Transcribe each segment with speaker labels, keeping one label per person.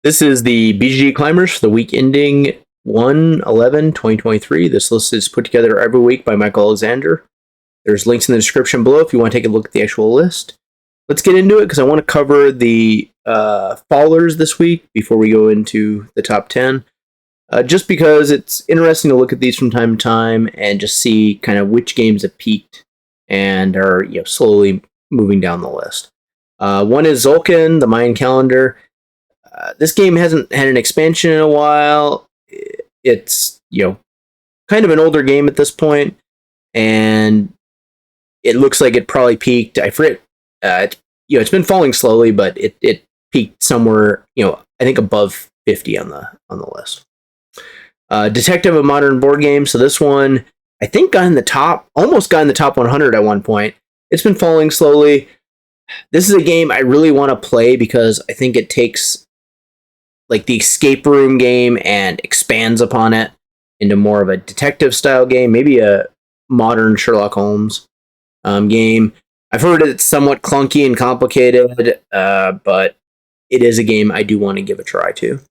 Speaker 1: This is the BGG Climbers for the week ending 1/11/2023. This list is put together every week by Michael Alexander. There's links in the description below if you want to take a look at the actual list. Let's get into it because I want to cover the fallers this week before we go into the top 10. Just because it's interesting to look at these from time to time and just see kind of which games have peaked and are slowly moving down the list. One is Zulkin, the Mayan calendar. This game hasn't had an expansion in a while. It's kind of an older game at this point, and it looks like it probably peaked. I forget. It's been falling slowly, but it peaked somewhere I think above 50 on the list. Detective, a modern board game. So this one I think almost got in the top 100 at one point. It's been falling slowly. This is a game I really want to play because I think it takes like the escape room game and expands upon it into more of a detective style game, maybe a modern Sherlock Holmes game. I've heard it's somewhat clunky and complicated, but it is a game I do want to give a try to.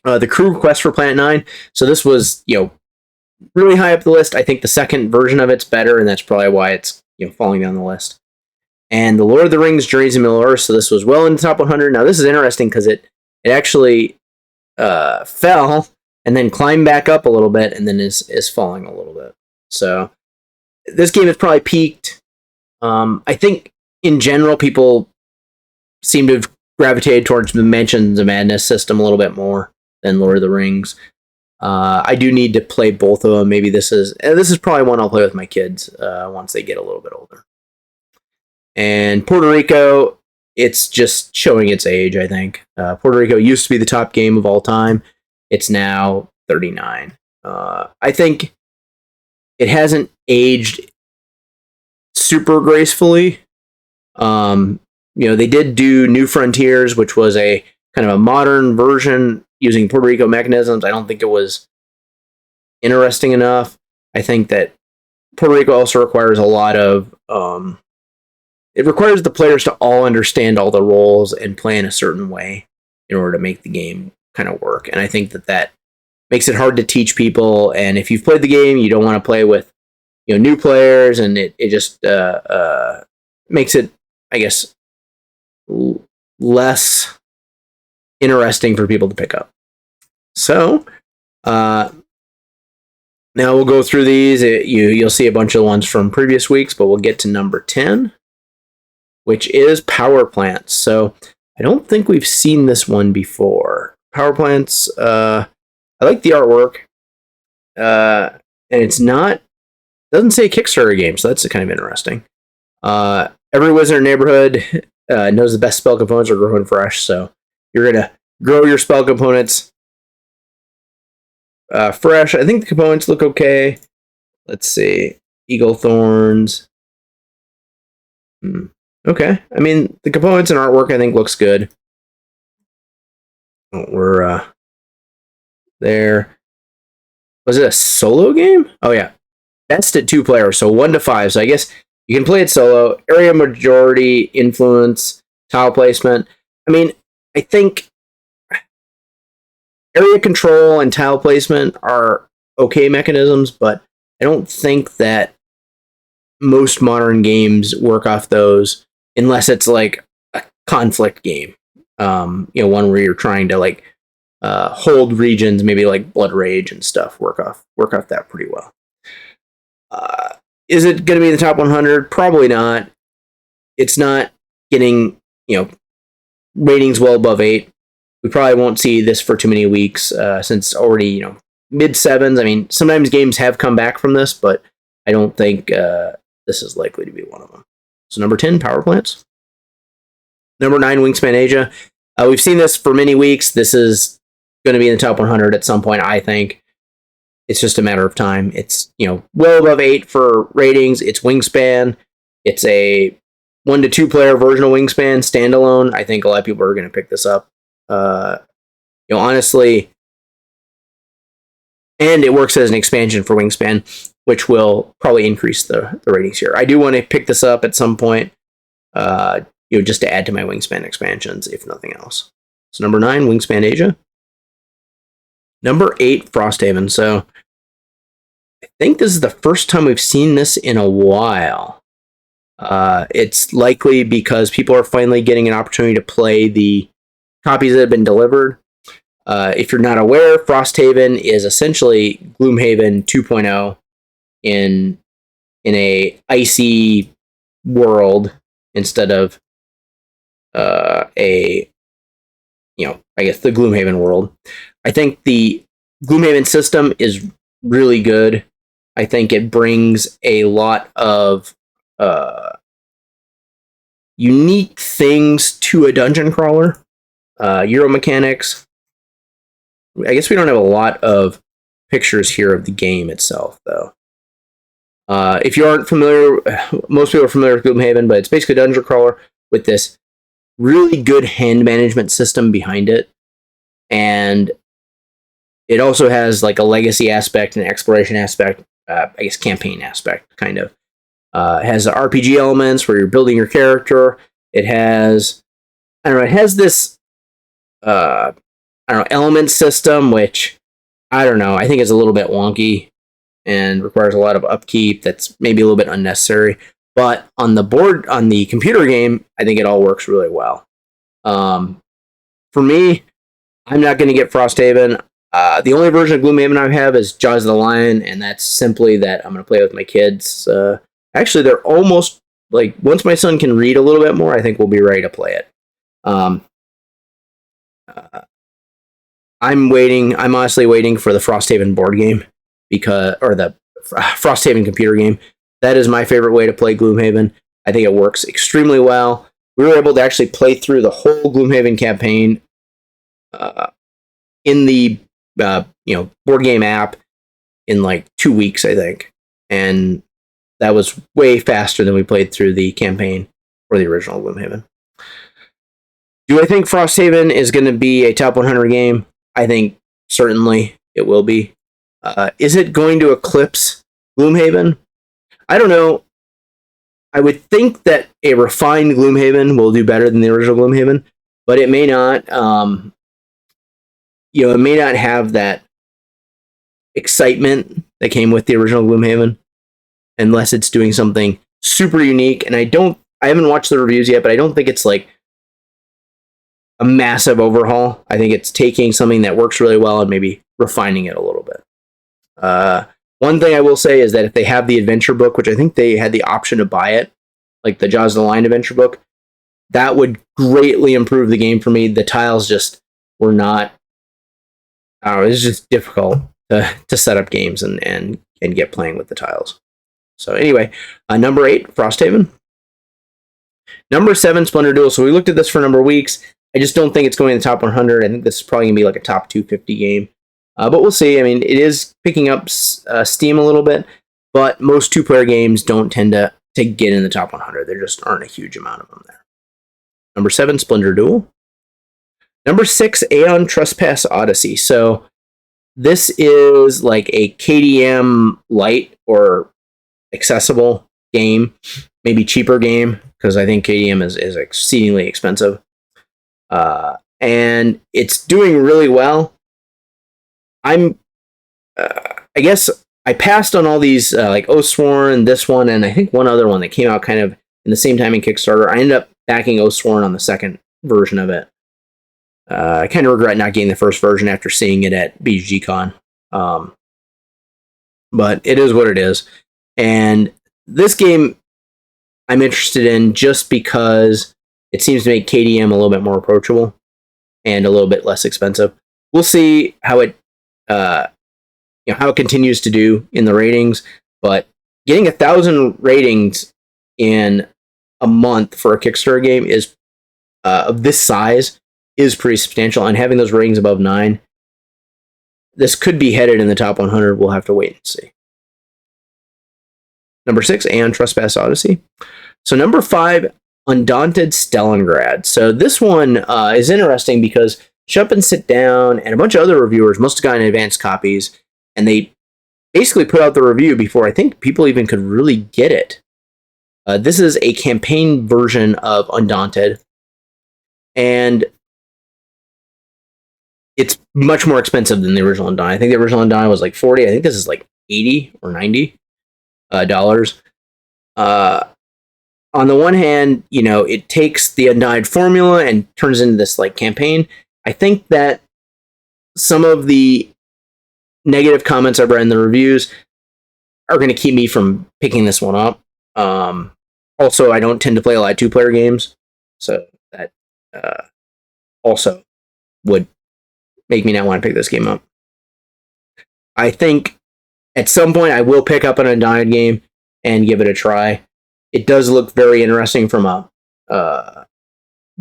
Speaker 1: The Crew Quest for Planet 9. So this was, really high up the list. I think the second version of it's better, and that's probably why it's, falling down the list. And The Lord of the Rings, Journeys in Middle-earth. So this was well in the top 100. Now this is interesting because it actually fell and then climbed back up a little bit and then is falling a little bit. So this game has probably peaked. I think in general people seem to have gravitated towards the Mansions of Madness system a little bit more than Lord of the Rings. I do need to play both of them. Maybe this is probably one I'll play with my kids once they get a little bit older. And Puerto Rico, it's just showing its age, I think. Puerto Rico used to be the top game of all time. It's now 39. I think it hasn't aged super gracefully. They did do New Frontiers, which was a kind of a modern version using Puerto Rico mechanisms. I don't think it was interesting enough. I think that Puerto Rico also requires a lot of it requires the players to all understand all the roles and play in a certain way in order to make the game kind of work. And I think that makes it hard to teach people. And if you've played the game, you don't want to play with new players, and it just makes it, I guess, less interesting for people to pick up. So now we'll go through these. You'll see a bunch of the ones from previous weeks, but we'll get to number 10. Which is Power Plants. So I don't think we've seen this one before. Power Plants, I like the artwork. And doesn't say Kickstarter game, so that's kind of interesting. Every wizard in the neighborhood knows the best spell components are growing fresh, so you're going to grow your spell components fresh. I think the components look okay. Let's see. Eagle Thorns. Okay. I mean, the components and artwork, I think, looks good. We're there. Was it a solo game? Oh, yeah. Best at 2 players, so 1 to 5. So I guess you can play it solo. Area majority, influence, tile placement. I mean, I think area control and tile placement are okay mechanisms, but I don't think that most modern games work off those. Unless it's like a conflict game, one where you're trying to hold regions, maybe like Blood Rage and stuff. Work off that pretty well. Is it going to be in the top 100? Probably not. It's not getting ratings well above 8. We probably won't see this for too many weeks since already mid 7s. I mean, sometimes games have come back from this, but I don't think this is likely to be one of them. So number 10, Power Plants. Number 9, Wingspan Asia. We've seen this for many weeks. This is going to be in the top 100 at some point, I think. It's just a matter of time. It's, well above 8 for ratings. It's Wingspan. It's a 1 to 2 player version of Wingspan, standalone. I think a lot of people are going to pick this up. Honestly, and it works as an expansion for Wingspan, which will probably increase the ratings here. I do want to pick this up at some point, just to add to my Wingspan expansions, if nothing else. So number 9, Wingspan Asia. Number 8, Frosthaven. So I think this is the first time we've seen this in a while. It's likely because people are finally getting an opportunity to play the copies that have been delivered. If you're not aware, Frosthaven is essentially Loom Haven 2.0 in a icy world instead of I guess the Gloomhaven world. I think the Gloomhaven system is really good. I think it brings a lot of unique things to a dungeon crawler. Euro mechanics. I guess we don't have a lot of pictures here of the game itself, though. If you aren't familiar, most people are familiar with Gloomhaven, but it's basically a dungeon crawler with this really good hand management system behind it. And it also has like a legacy aspect, an exploration aspect, I guess campaign aspect, kind of. It has the RPG elements where you're building your character. It has, it has this, element system, which, I think is a little bit wonky and requires a lot of upkeep that's maybe a little bit unnecessary. But on the computer game, I think it all works really well. For me, I'm not going to get Frosthaven. The only version of Gloomhaven I have is Jaws of the Lion, and that's simply that I'm going to play with my kids. Actually, they're almost, once my son can read a little bit more, I think we'll be ready to play it. I'm honestly waiting for the Frosthaven board game, or the Frosthaven computer game. That is my favorite way to play Gloomhaven. I think it works extremely well. We were able to actually play through the whole Gloomhaven campaign in the board game app in 2 weeks, I think, and that was way faster than we played through the campaign for the original Gloomhaven. Do I think Frosthaven is going to be a top 100 game? I think certainly it will be. Is it going to eclipse Gloomhaven? I don't know. I would think that a refined Gloomhaven will do better than the original Gloomhaven, but it may not. It may not have that excitement that came with the original Gloomhaven, unless it's doing something super unique. And I haven't watched the reviews yet, but I don't think it's like a massive overhaul. I think it's taking something that works really well and maybe refining it a little bit. One thing I will say is that if they have the adventure book, which I think they had the option to buy it, like the Jaws of the Lion adventure book, that would greatly improve the game for me. The tiles just were not. It's just difficult to set up games and get playing with the tiles. So anyway, number 8, Frosthaven. Number 7, Splinter Duel. So we looked at this for a number of weeks. I just don't think it's going in the top 100. I think this is probably going to be like a top 250 game. But we'll see. I mean, it is picking up steam a little bit, but most two-player games don't tend to get in the top 100. There just aren't a huge amount of them there. Number 7, Splinter Duel. Number 6, Aeon Trespass Odyssey. So this is like a KDM light or accessible game, maybe cheaper game, because I think KDM is exceedingly expensive. And it's doing really well. I guess I passed on all these like Oathsworn, this one, and I think one other one that came out kind of in the same time in Kickstarter. I ended up backing Oathsworn on the second version of it. I kind of regret not getting the first version after seeing it at BGCon. But it is what it is. And this game I'm interested in just because it seems to make KDM a little bit more approachable and a little bit less expensive. We'll see how it continues to do in the ratings, but getting 1,000 ratings in a month for a Kickstarter game is of this size is pretty substantial, and having those ratings above 9, this could be headed in the top 100. We'll have to wait and see. Number 6, Aeon Trespass Odyssey. So number 5, Undaunted Stalingrad. So this one is interesting because Shut Up and Sit Down and a bunch of other reviewers must have gotten advanced copies, and they basically put out the review before I think people even could really get it. This is a campaign version of Undaunted, and it's much more expensive than the original Undying. I think the original Undying was like 40. I think this is like 80 or 90 dollars. On the one hand, it takes the Undying formula and turns into this like campaign. I think that some of the negative comments I've read in the reviews are going to keep me from picking this one up. Also, I don't tend to play a lot of 2-player games, so that also would make me not want to pick this game up. I think at some point I will pick up an Undying game and give it a try. It does look very interesting from a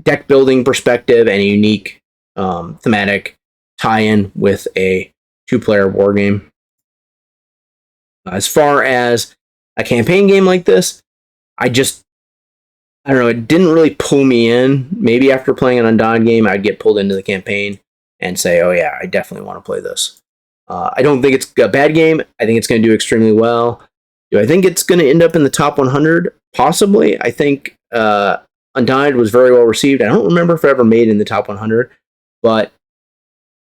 Speaker 1: deck building perspective and a unique thematic tie-in with a 2-player war game. As far as a campaign game like this, I don't know, it didn't really pull me in. Maybe after playing an Undying game, I'd get pulled into the campaign and say, oh yeah, I definitely want to play this. I don't think it's a bad game. I think it's going to do extremely well. Do I think it's going to end up in the top 100? Possibly. I think Undying was very well received. I don't remember if it ever made in the top 100, but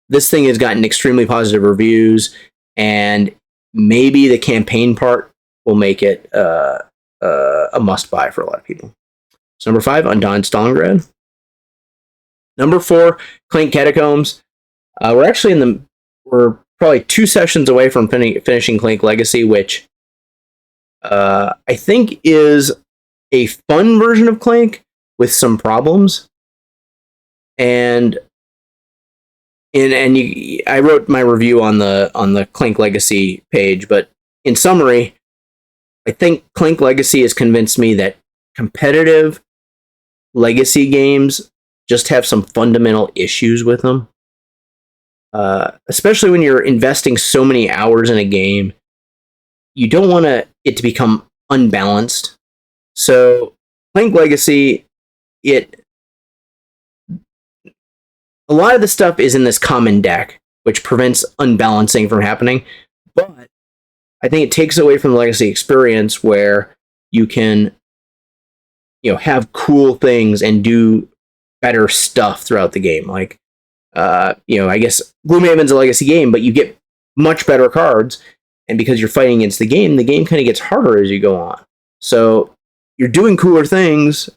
Speaker 1: this thing has gotten extremely positive reviews, and maybe the campaign part will make it a must-buy for a lot of people. So number 5, Undying Stalingrad. Number 4, Clank Catacombs. We're probably 2 sessions away from finishing Clank Legacy, which I think is a fun version of Clank with some problems. I wrote my review on the Clank Legacy page, but in summary, I think Clank Legacy has convinced me that competitive Legacy games just have some fundamental issues with them. Especially when you're investing so many hours in a game, you don't want it to become unbalanced. So Clank Legacy, a lot of the stuff is in this common deck, which prevents unbalancing from happening. But I think it takes away from the Legacy experience where you can, have cool things and do better stuff throughout the game. Like, I guess Loom Haven's a Legacy game, but you get much better cards, and because you're fighting against the game kind of gets harder as you go on. So you're doing cooler things,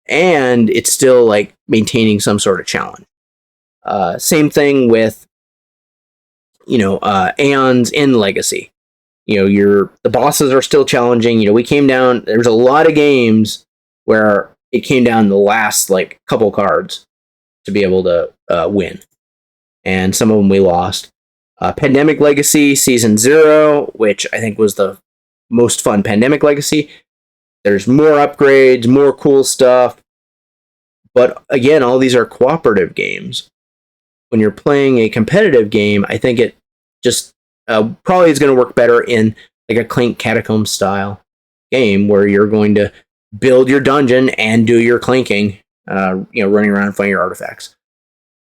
Speaker 1: and it's still like maintaining some sort of challenge. Same thing with, Aeons in Legacy. The bosses are still challenging. We came down. There's a lot of games where it came down the last like couple cards to be able to win, and some of them we lost. Pandemic Legacy Season 0, which I think was the most fun Pandemic Legacy. There's more upgrades, more cool stuff, but again, all these are cooperative games. When you're playing a competitive game, I think it just probably is going to work better in like a Clank Catacombs style game where you're going to build your dungeon and do your clanking, running around and fighting your artifacts.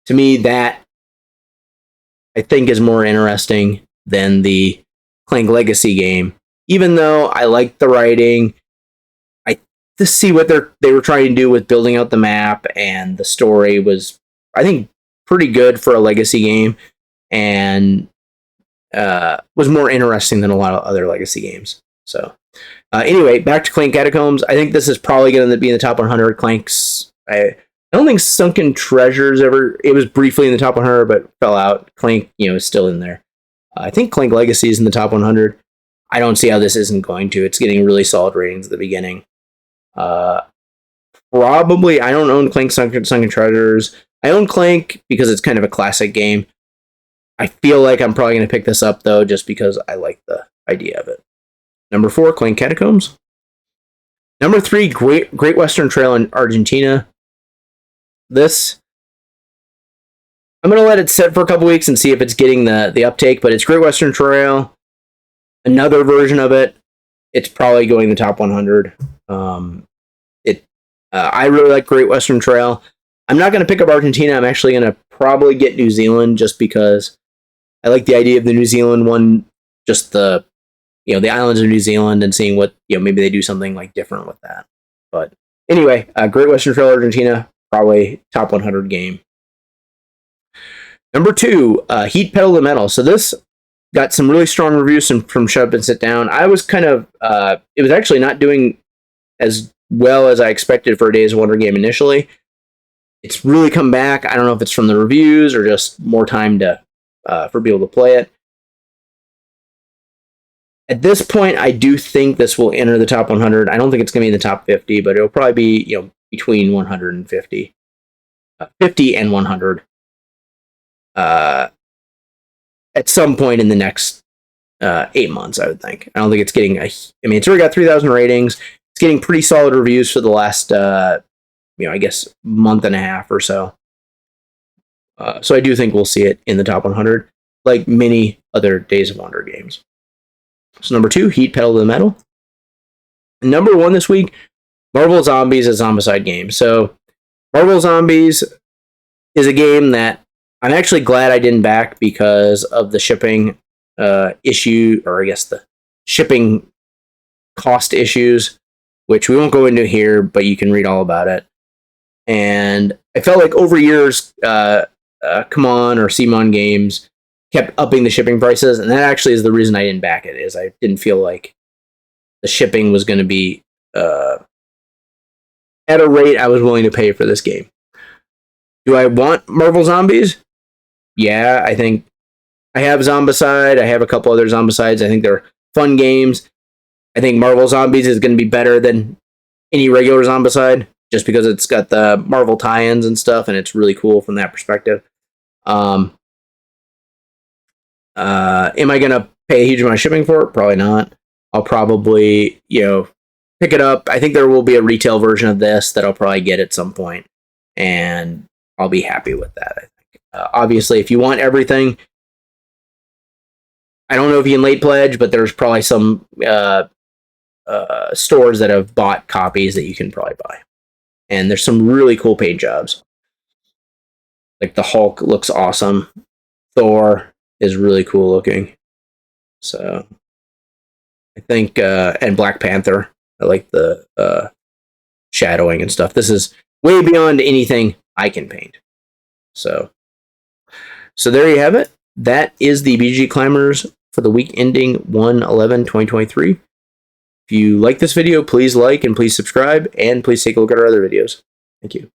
Speaker 1: To me, that I think is more interesting than the Clank Legacy game. Even though I like the writing, I to see what they were trying to do with building out the map, and the story was, I think, pretty good for a Legacy game, and was more interesting than a lot of other Legacy games. So anyway, back to Clank Catacombs. I think this is probably going to be in the top 100. I don't think Sunken Treasures it was briefly in the top 100, but fell out. Clank, is still in there. I think Clank Legacy is in the top 100. I don't see how this isn't going to. It's getting really solid ratings at the beginning. Probably, I don't own Clank Sunken Treasures. I own Clank because it's kind of a classic game. I feel like I'm probably going to pick this up, though, just because I like the idea of it. Number 4, Clank Catacombs. Number 3, Great Western Trail in Argentina. This, I'm going to let it sit for a couple weeks and see if it's getting the uptake, but it's Great Western Trail, another version of it. It's probably going the top 100. I really like Great Western Trail. I'm not going to pick up Argentina. I'm actually going to probably get New Zealand just because I like the idea of the New Zealand one, just the islands of New Zealand, and seeing what, maybe they do something like different with that. But anyway, Great Western Trail Argentina, probably top 100 game. Number 2, Heat Pedal to Metal. So this got some really strong reviews from Shut Up and Sit Down. I was kind of, it was actually not doing as well as I expected for a Days of Wonder game initially. It's really come back. I don't know if it's from the reviews or just more time to for people to play it. At this point, I do think this will enter the top 100. I don't think it's going to be in the top 50, but it'll probably be between 150, 50 and 100 at some point in the next 8 months. I would think. I don't think it's getting it's already got 3,000 ratings. It's getting pretty solid reviews for the last I guess month and a half or so. So I do think we'll see it in the top 100, like many other Days of Wonder games. So number 2, Heat Pedal to the Metal. Number 1 this week, Marvel Zombies, a Zombicide game. So Marvel Zombies is a game that I'm actually glad I didn't back because of the shipping issue, or I guess the shipping cost issues, which we won't go into here, but you can read all about it. And I felt like over years, Come On or Simon Games kept upping the shipping prices, and that actually is the reason I didn't back it, is I didn't feel like the shipping was going to be at a rate I was willing to pay for this game. Do I want Marvel Zombies? Yeah, I think I have Zombicide. I have a couple other Zombicides. I think they're fun games. I think Marvel Zombies is going to be better than any regular Zombicide, just because it's got the Marvel tie-ins and stuff, and it's really cool from that perspective. Am I going to pay a huge amount of shipping for it? Probably not. I'll probably, pick it up. I think there will be a retail version of this that I'll probably get at some point, and I'll be happy with that, I think. Obviously, if you want everything, I don't know if you can late pledge, but there's probably some stores that have bought copies that you can probably buy. And there's some really cool paint jobs. Like the Hulk looks awesome. Thor is really cool looking. So I think, and Black Panther, I like the shadowing and stuff. This is way beyond anything I can paint. So there you have it. That is the BG Climbers for the week ending 1/11/2023. If you like this video, please like and please subscribe, and please take a look at our other videos. Thank you.